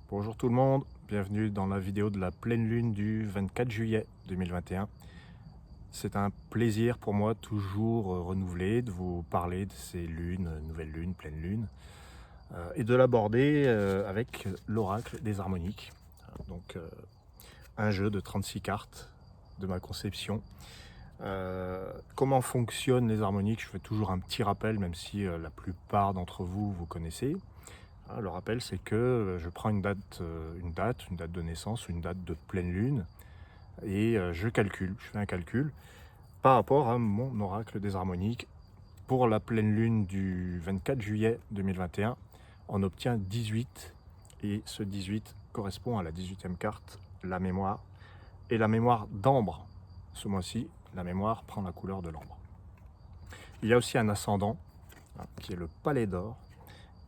Bonjour tout le monde, bienvenue dans la vidéo de la pleine lune du 24 juillet 2021. C'est un plaisir pour moi toujours renouvelé de vous parler de ces lunes, nouvelles lunes, pleine lune, et de l'aborder avec l'oracle des harmoniques. Donc un jeu de 36 cartes de ma conception. Comment fonctionnent les harmoniques? Je fais toujours un petit rappel, même si la plupart d'entre vous connaissez. Le rappel, c'est que je prends une date de naissance, une date de pleine lune, et je fais un calcul par rapport à mon oracle des harmoniques. Pour la pleine lune du 24 juillet 2021, on obtient 18, et ce 18 correspond à la 18e carte, la mémoire, et la mémoire d'ambre. Ce mois-ci, la mémoire prend la couleur de l'ambre. Il y a aussi un ascendant, qui est le palais d'or,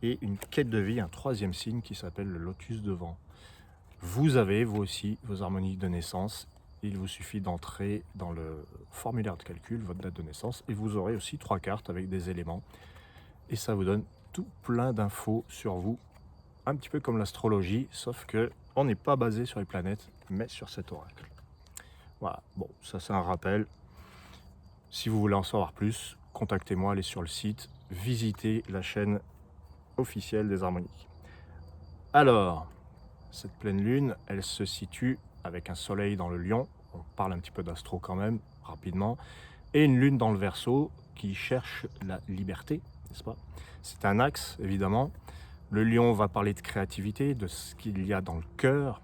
et une quête de vie, un troisième signe qui s'appelle le lotus de vent. Vous avez, vous aussi, vos harmoniques de naissance. Il vous suffit d'entrer dans le formulaire de calcul votre date de naissance et vous aurez aussi 3 cartes avec des éléments. Et ça vous donne tout plein d'infos sur vous, un petit peu comme l'astrologie, sauf que on n'est pas basé sur les planètes, mais sur cet oracle. Voilà, bon, ça c'est un rappel. Si vous voulez en savoir plus, contactez-moi, allez sur le site, visitez la chaîne officielle des harmoniques. Alors, cette pleine lune, elle se situe avec un soleil dans le lion, on parle un petit peu d'astro quand même, rapidement, et une lune dans le Verseau qui cherche la liberté, n'est-ce pas? C'est un axe, évidemment. Le lion va parler de créativité, de ce qu'il y a dans le cœur.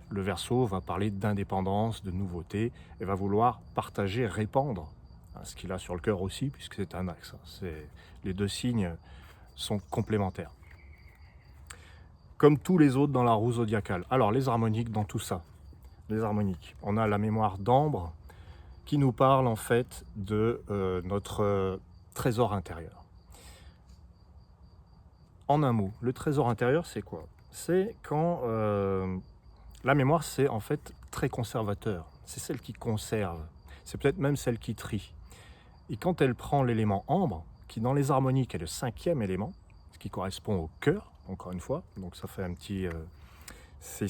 Le Verseau va parler d'indépendance, de nouveauté, et va vouloir partager, répandre ce qu'il a sur le cœur aussi, puisque c'est un axe. Les deux signes sont complémentaires. Comme tous les autres dans la roue zodiacale. Alors, les harmoniques dans tout ça. Les harmoniques. On a la mémoire d'ambre qui nous parle en fait de notre trésor intérieur. En un mot, le trésor intérieur, c'est quoi? C'est quand la mémoire, c'est en fait très conservateur. C'est celle qui conserve. C'est peut-être même celle qui trie. Et quand elle prend l'élément ambre, qui dans les harmoniques est le 5e élément, ce qui correspond au cœur, encore une fois, donc ça fait un petit... c'est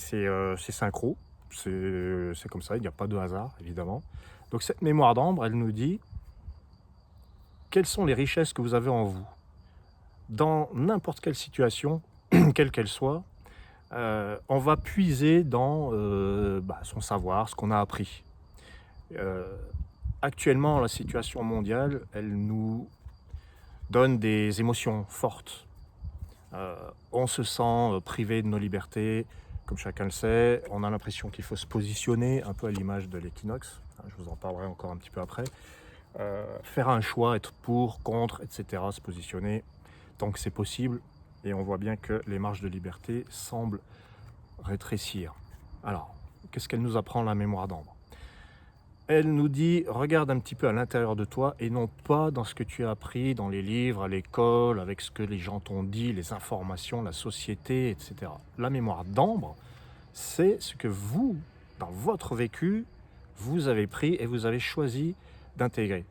synchro, c'est comme ça, il n'y a pas de hasard, évidemment. Donc cette mémoire d'ambre, elle nous dit quelles sont les richesses que vous avez en vous. Dans n'importe quelle situation, quelle qu'elle soit, on va puiser dans son savoir, ce qu'on a appris. Actuellement, la situation mondiale, elle nous donne des émotions fortes. On se sent privé de nos libertés, comme chacun le sait. On a l'impression qu'il faut se positionner, un peu à l'image de l'équinoxe. Je vous en parlerai encore un petit peu après. Faire un choix, être pour, contre, etc. Se positionner tant que c'est possible. Et on voit bien que les marges de liberté semblent rétrécir. Alors, qu'est-ce qu'elle nous apprend, la mémoire d'ambre? Elle nous dit, regarde un petit peu à l'intérieur de toi et non pas dans ce que tu as appris dans les livres, à l'école, avec ce que les gens t'ont dit, les informations, la société, etc. La mémoire d'ambre, c'est ce que vous, dans votre vécu, vous avez pris et vous avez choisi d'intégrer.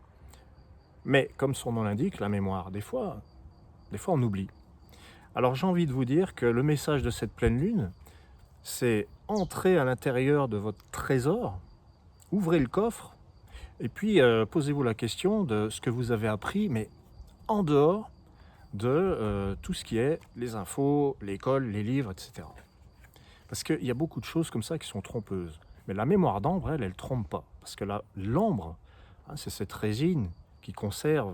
Mais comme son nom l'indique, la mémoire, des fois on oublie. Alors j'ai envie de vous dire que le message de cette pleine lune, c'est entrer à l'intérieur de votre trésor, ouvrez le coffre, et puis posez-vous la question de ce que vous avez appris, mais en dehors de tout ce qui est les infos, l'école, les livres, etc. Parce qu'il y a beaucoup de choses comme ça qui sont trompeuses. Mais la mémoire d'ambre, elle trompe pas. Parce que l'ambre, c'est cette résine qui conserve,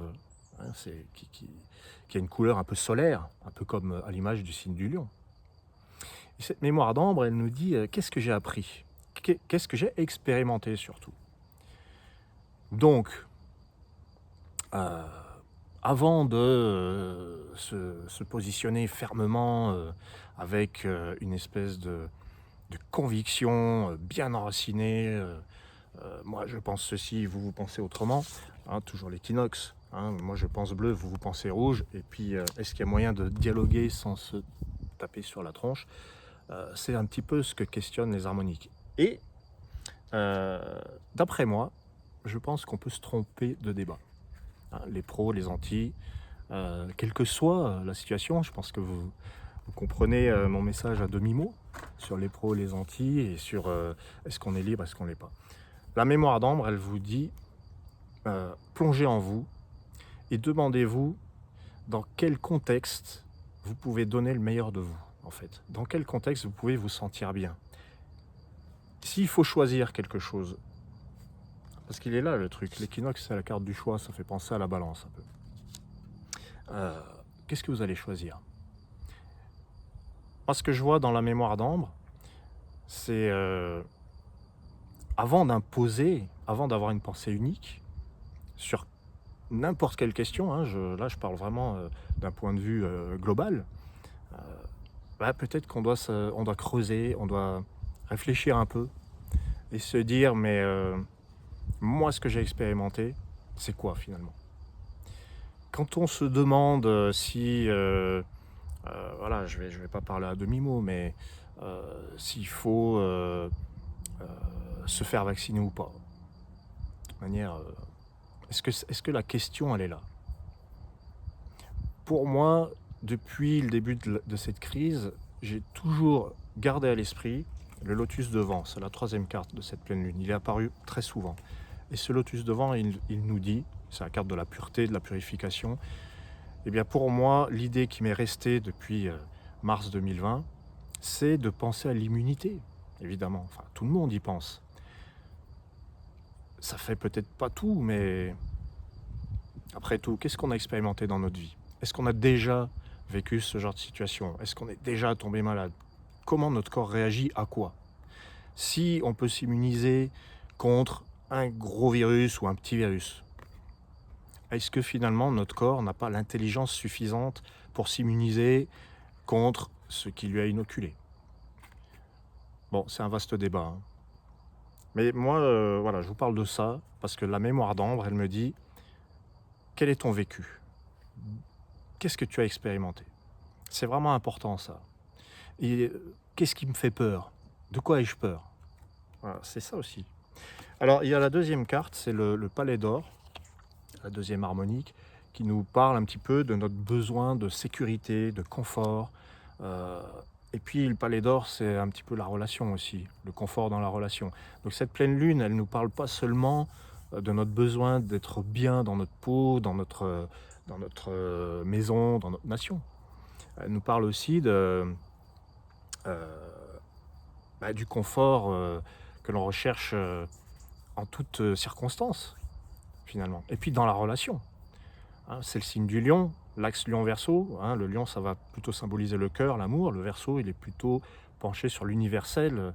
qui a une couleur un peu solaire, un peu comme à l'image du signe du lion. Et cette mémoire d'ambre, elle nous dit qu'est-ce que j'ai appris, qu'est-ce que j'ai expérimenté surtout. Donc, avant de se positionner fermement avec une espèce de conviction bien enracinée, moi je pense ceci, vous pensez autrement, toujours l'équinoxe, moi je pense bleu, vous pensez rouge, et puis est-ce qu'il y a moyen de dialoguer sans se taper sur la tronche? C'est un petit peu ce que questionnent les harmoniques. Et d'après moi, je pense qu'on peut se tromper de débat. Les pros, les antis, quelle que soit la situation, je pense que vous comprenez mon message à demi-mot. sur les pros, les anti, et sur est-ce qu'on est libre, est-ce qu'on l'est pas. La mémoire d'ambre, elle vous dit, plongez en vous et demandez-vous dans quel contexte vous pouvez donner le meilleur de vous, en fait. Dans quel contexte vous pouvez vous sentir bien. S'il faut choisir quelque chose, parce qu'il est là le truc, l'équinoxe c'est la carte du choix, ça fait penser à la balance un peu. Qu'est-ce que vous allez choisir? Moi, ce que je vois dans la mémoire d'ambre, c'est avant d'imposer, avant d'avoir une pensée unique sur n'importe quelle question, hein, là je parle vraiment d'un point de vue global, peut-être on doit creuser, on doit réfléchir un peu et se dire, mais moi ce que j'ai expérimenté, c'est quoi finalement? Quand on se demande si, voilà, je vais pas parler à demi-mot, mais s'il faut se faire vacciner ou pas, de toute manière, est-ce que la question elle est là? Pour moi, depuis le début de cette crise, j'ai toujours gardé à l'esprit le lotus de vent. C'est la troisième carte de cette pleine lune. Il est apparu très souvent. Et ce lotus de vent, il nous dit, c'est la carte de la pureté, de la purification. Eh bien pour moi, l'idée qui m'est restée depuis mars 2020, c'est de penser à l'immunité, évidemment. Enfin, tout le monde y pense. Ça fait peut-être pas tout, mais après tout, qu'est-ce qu'on a expérimenté dans notre vie? Est-ce qu'on a déjà vécu ce genre de situation? Est-ce qu'on est déjà tombé malade? Comment notre corps réagit à quoi? Si on peut s'immuniser contre un gros virus ou un petit virus, est-ce que finalement notre corps n'a pas l'intelligence suffisante pour s'immuniser contre ce qui lui a inoculé? Bon, c'est un vaste débat, hein. Mais moi, voilà, je vous parle de ça parce que la mémoire d'ambre, elle me dit, quel est ton vécu? Qu'est-ce que tu as expérimenté? C'est vraiment important ça. Et qu'est-ce qui me fait peur? De quoi ai-je peur? Voilà, c'est ça aussi. Alors, il y a la deuxième carte, c'est le palais d'or, la deuxième harmonique, qui nous parle un petit peu de notre besoin de sécurité, de confort. Euh, et puis, le palais d'or, c'est un petit peu la relation aussi, le confort dans la relation. Donc, cette pleine lune, elle ne nous parle pas seulement de notre besoin d'être bien dans notre peau, dans notre maison, dans notre nation. Elle nous parle aussi du confort que l'on recherche en toutes circonstances, finalement. Et puis dans la relation. Hein, c'est le signe du lion, l'axe lion-verseau. Hein, le lion, ça va plutôt symboliser le cœur, l'amour. Le verseau, il est plutôt penché sur l'universel,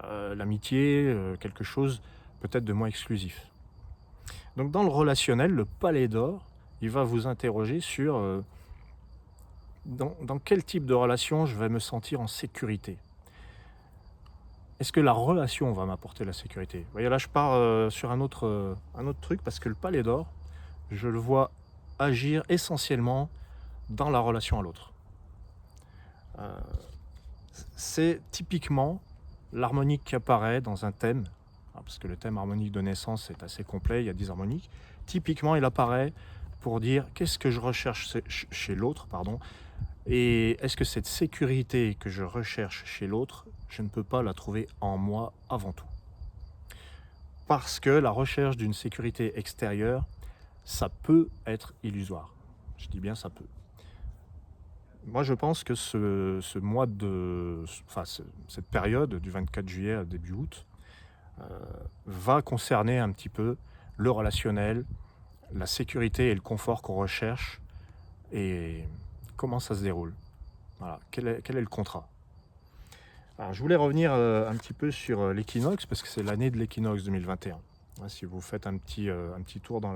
l'amitié, quelque chose peut-être de moins exclusif. Donc dans le relationnel, le palais d'or, il va vous interroger sur dans quel type de relation je vais me sentir en sécurité. Est-ce que la relation va m'apporter la sécurité? Vous voyez, là, je pars sur un autre truc parce que le palais d'or, je le vois agir essentiellement dans la relation à l'autre. C'est typiquement l'harmonique qui apparaît dans un thème, parce que le thème harmonique de naissance est assez complet, il y a 10 harmoniques. Typiquement, il apparaît pour dire qu'est-ce que je recherche chez l'autre, et est-ce que cette sécurité que je recherche chez l'autre, je ne peux pas la trouver en moi avant tout? Parce que la recherche d'une sécurité extérieure, ça peut être illusoire. Je dis bien ça peut. Moi, je pense que cette période du 24 juillet à début août va concerner un petit peu le relationnel, la sécurité et le confort qu'on recherche et comment ça se déroule. Voilà, quel est le contrat? Alors, je voulais revenir un petit peu sur l'équinoxe parce que c'est l'année de l'équinoxe 2021. Hein, si vous faites un petit tour dans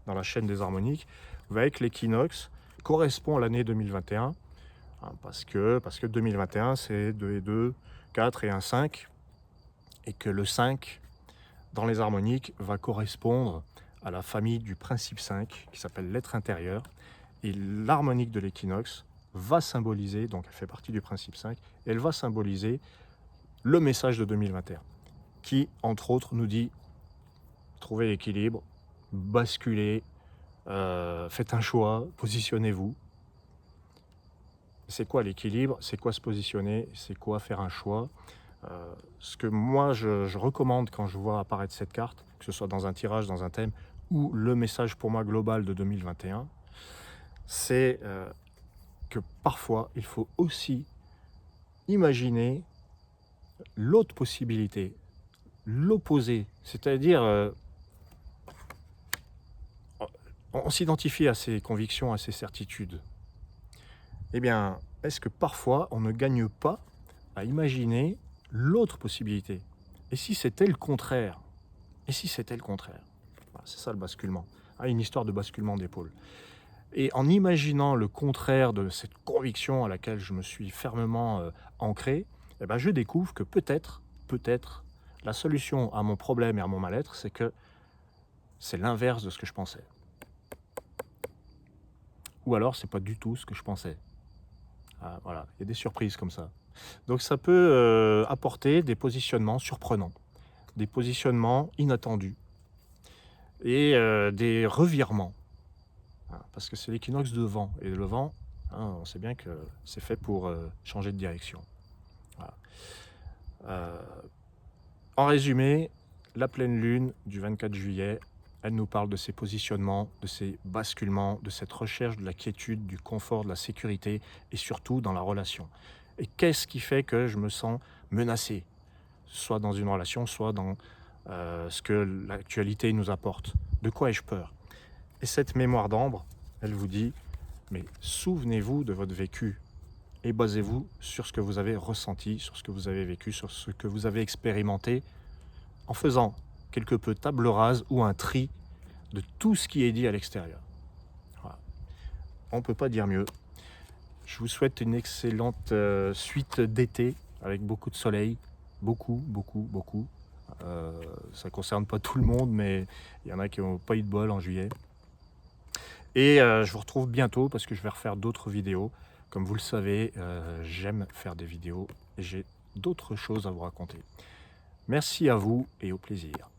la chaîne des harmoniques, vous verrez que l'équinoxe correspond à l'année 2021. Hein, parce que 2021 c'est 2 et 2, 4 et 1, 5, et que le 5 dans les harmoniques va correspondre à la famille du principe 5 qui s'appelle l'être intérieur, et l'harmonique de l'équinoxe va symboliser, donc elle fait partie du principe 5, et elle va symboliser le message de 2021 qui entre autres nous dit trouvez l'équilibre, basculez, faites un choix, positionnez-vous. C'est quoi l'équilibre? C'est quoi se positionner? C'est quoi faire un choix? Ce que moi je recommande quand je vois apparaître cette carte, que ce soit dans un tirage, dans un thème, ou le message pour moi global de 2021, c'est que parfois il faut aussi imaginer l'autre possibilité, l'opposé. C'est-à-dire, on s'identifie à ses convictions, à ses certitudes. Eh bien, est-ce que parfois on ne gagne pas à imaginer l'autre possibilité? Et si c'était le contraire? Et si c'était le contraire? Voilà, c'est ça le basculement. Ah, une histoire de basculement d'épaule. Et en imaginant le contraire de cette conviction à laquelle je me suis fermement ancré, eh ben, je découvre que peut-être, la solution à mon problème et à mon mal-être, c'est que c'est l'inverse de ce que je pensais. Ou alors, c'est pas du tout ce que je pensais. Ah, voilà, il y a des surprises comme ça. Donc ça peut apporter des positionnements surprenants, des positionnements inattendus et des revirements. Hein, parce que c'est l'équinoxe de vent. Et le vent, hein, on sait bien que c'est fait pour changer de direction. Voilà. En résumé, la pleine lune du 24 juillet, elle nous parle de ces positionnements, de ces basculements, de cette recherche de la quiétude, du confort, de la sécurité et surtout dans la relation. Et qu'est-ce qui fait que je me sens menacé, soit dans une relation, soit dans ce que l'actualité nous apporte? De quoi ai-je peur? Et cette mémoire d'ambre, elle vous dit, mais souvenez-vous de votre vécu et basez-vous sur ce que vous avez ressenti, sur ce que vous avez vécu, sur ce que vous avez expérimenté, en faisant quelque peu table rase ou un tri de tout ce qui est dit à l'extérieur. Voilà. On ne peut pas dire mieux. Je vous souhaite une excellente suite d'été avec beaucoup de soleil, beaucoup. Ça ne concerne pas tout le monde, mais il y en a qui n'ont pas eu de bol en juillet. Et je vous retrouve bientôt parce que je vais refaire d'autres vidéos. Comme vous le savez, j'aime faire des vidéos et j'ai d'autres choses à vous raconter. Merci à vous et au plaisir.